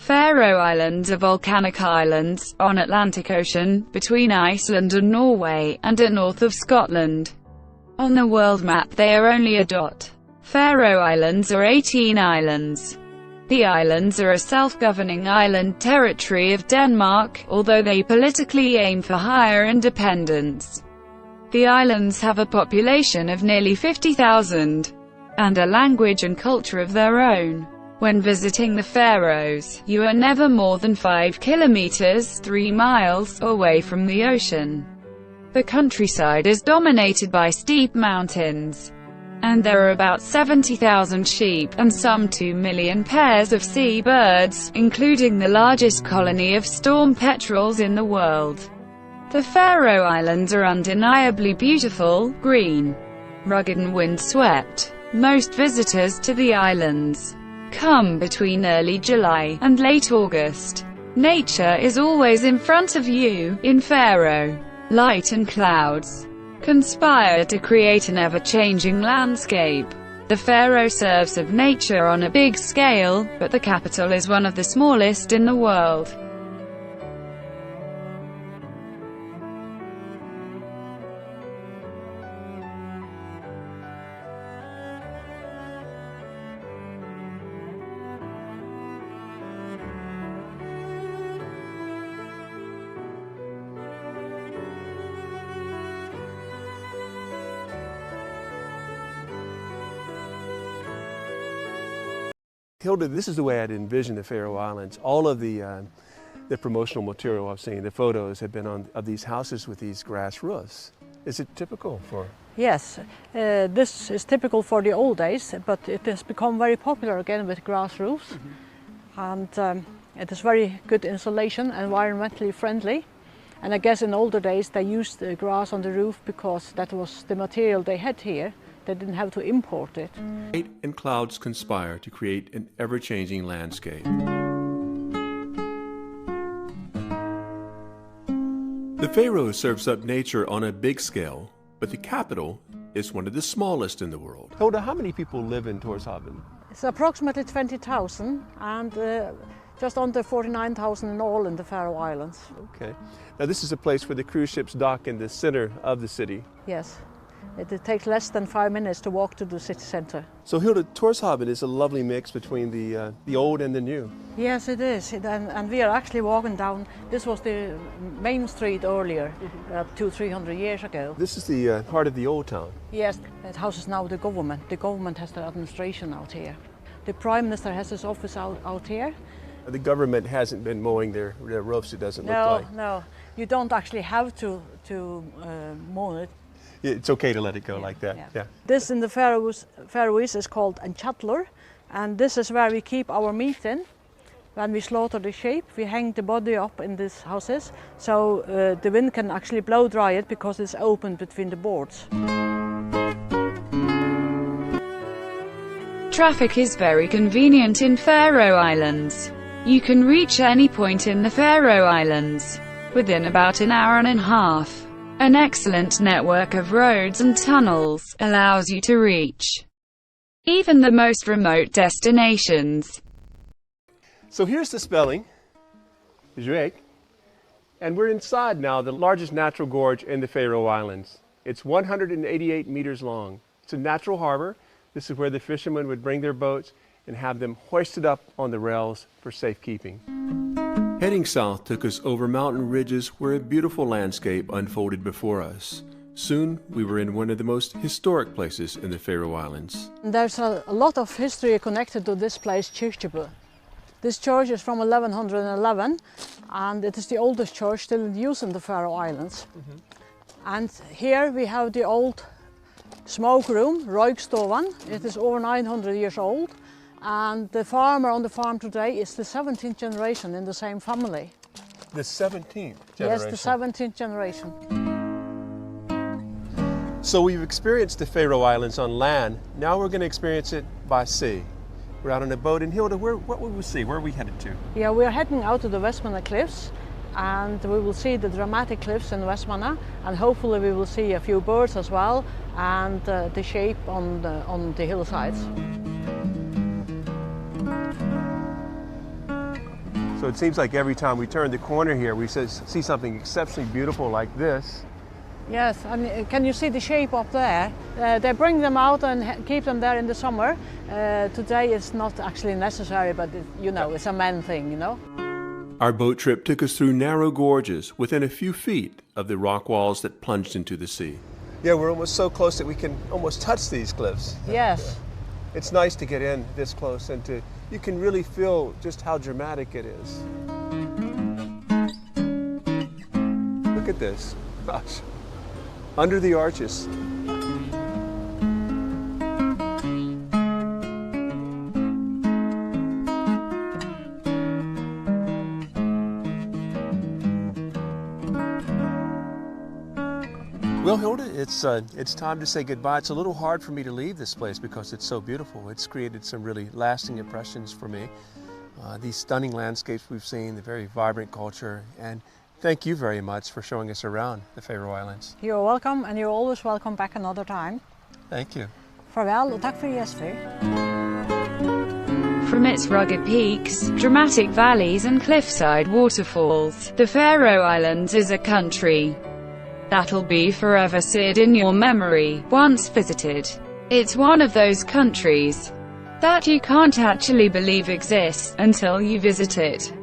Faroe Islands are volcanic islands, on Atlantic Ocean, between Iceland and Norway, and at north of Scotland. On the world map they are only a dot. Faroe Islands are 18 islands. The islands are a self-governing island territory of Denmark, although they politically aim for higher independence. The islands have a population of nearly 50,000, and a language and culture of their own. When visiting the Faroes, you are never more than 5 kilometers (3 miles) away from the ocean. The countryside is dominated by steep mountains, and there are about 70,000 sheep, and some 2 million pairs of seabirds, including the largest colony of storm petrels in the world. The Faroe Islands are undeniably beautiful, green, rugged and windswept. Most visitors to the islands come between early July and late August. Nature is always in front of you. In Faroe, light and clouds conspire to create an ever-changing landscape. The Faroe serves of nature on a big scale, but the capital is one of the smallest in the world. Hilda, this is the way I'd envision the Faroe Islands. All of the promotional material I've seen, the photos have been of these houses with these grass roofs. Is it typical for? Yes, this is typical for the old days, but it has become very popular again with grass roofs. And it is very good insulation, environmentally friendly. And I guess in older days they used the grass on the roof because that was the material they had here. They didn't have to import it. Light and clouds conspire to create an ever-changing landscape. The Faroes serves up nature on a big scale, but the capital is one of the smallest in the world. Hilda, how many people live in Tórshavn? It's approximately 20,000 and just under 49,000 in all in the Faroe Islands. Okay. Now this is a place where the cruise ships dock in the center of the city. Yes. It takes less than 5 minutes to walk to the city center. So Hilda, Tórshavn is a lovely mix between the old and the new. Yes, it is. And we are actually walking down. This was the main street earlier, 200-300 years ago. This is the part of the old town. Yes, that house is now the government. The government has the administration out here. The Prime Minister has his office out here. The government hasn't been mowing their roofs, it doesn't look like. No, you don't actually have to mow it. It's okay to let it go like that. Yeah. This in the Faroese is called a chatler, and this is where we keep our meat in. When we slaughter the sheep, we hang the body up in these houses, so the wind can actually blow dry it because it's open between the boards. Traffic is very convenient in Faroe Islands. You can reach any point in the Faroe Islands within about an hour and a half. An excellent network of roads and tunnels allows you to reach even the most remote destinations. So here's the spelling, Drake, and we're inside now the largest natural gorge in the Faroe Islands. It's 188 meters long. It's a natural harbor. This is where the fishermen would bring their boats and have them hoisted up on the rails for safekeeping. Heading south took us over mountain ridges where a beautiful landscape unfolded before us. Soon we were in one of the most historic places in the Faroe Islands. There's a lot of history connected to this place, Kirkjubø. This church is from 1111 and it is the oldest church still in use in the Faroe Islands. And here we have the old smoke room, Roykstovan. It is over 900 years old. And the farmer on the farm today is the 17th generation in the same family. The 17th generation? Yes, the 17th generation. So we've experienced the Faroe Islands on land. Now we're going to experience it by sea. We're out on a boat. And Hilda, what will we see? Where are we headed to? Yeah, we're heading out to the Vestmanna Cliffs. And we will see the dramatic cliffs in Vestmanna. And hopefully we will see a few birds as well. And the sheep on the hillsides. So it seems like every time we turn the corner here, we see something exceptionally beautiful like this. Yes, and can you see the shape up there? They bring them out and keep them there in the summer. Today it's not actually necessary, but it's a man thing, you know. Our boat trip took us through narrow gorges within a few feet of the rock walls that plunged into the sea. Yeah, we're almost so close that we can almost touch these cliffs. Yes. It's nice to get in this close and you can really feel just how dramatic it is. Look at this. Gosh. Under the arches. Well, Hilda, it's time to say goodbye. It's a little hard for me to leave this place because it's so beautiful. It's created some really lasting impressions for me. These stunning landscapes we've seen, the very vibrant culture, and thank you very much for showing us around the Faroe Islands. You're welcome, and you're always welcome back another time. Thank you. Farewell, og tak for gjestfri. From its rugged peaks, dramatic valleys and cliffside waterfalls, the Faroe Islands is a country that'll be forever seared in your memory, once visited. It's one of those countries that you can't actually believe exists until you visit it.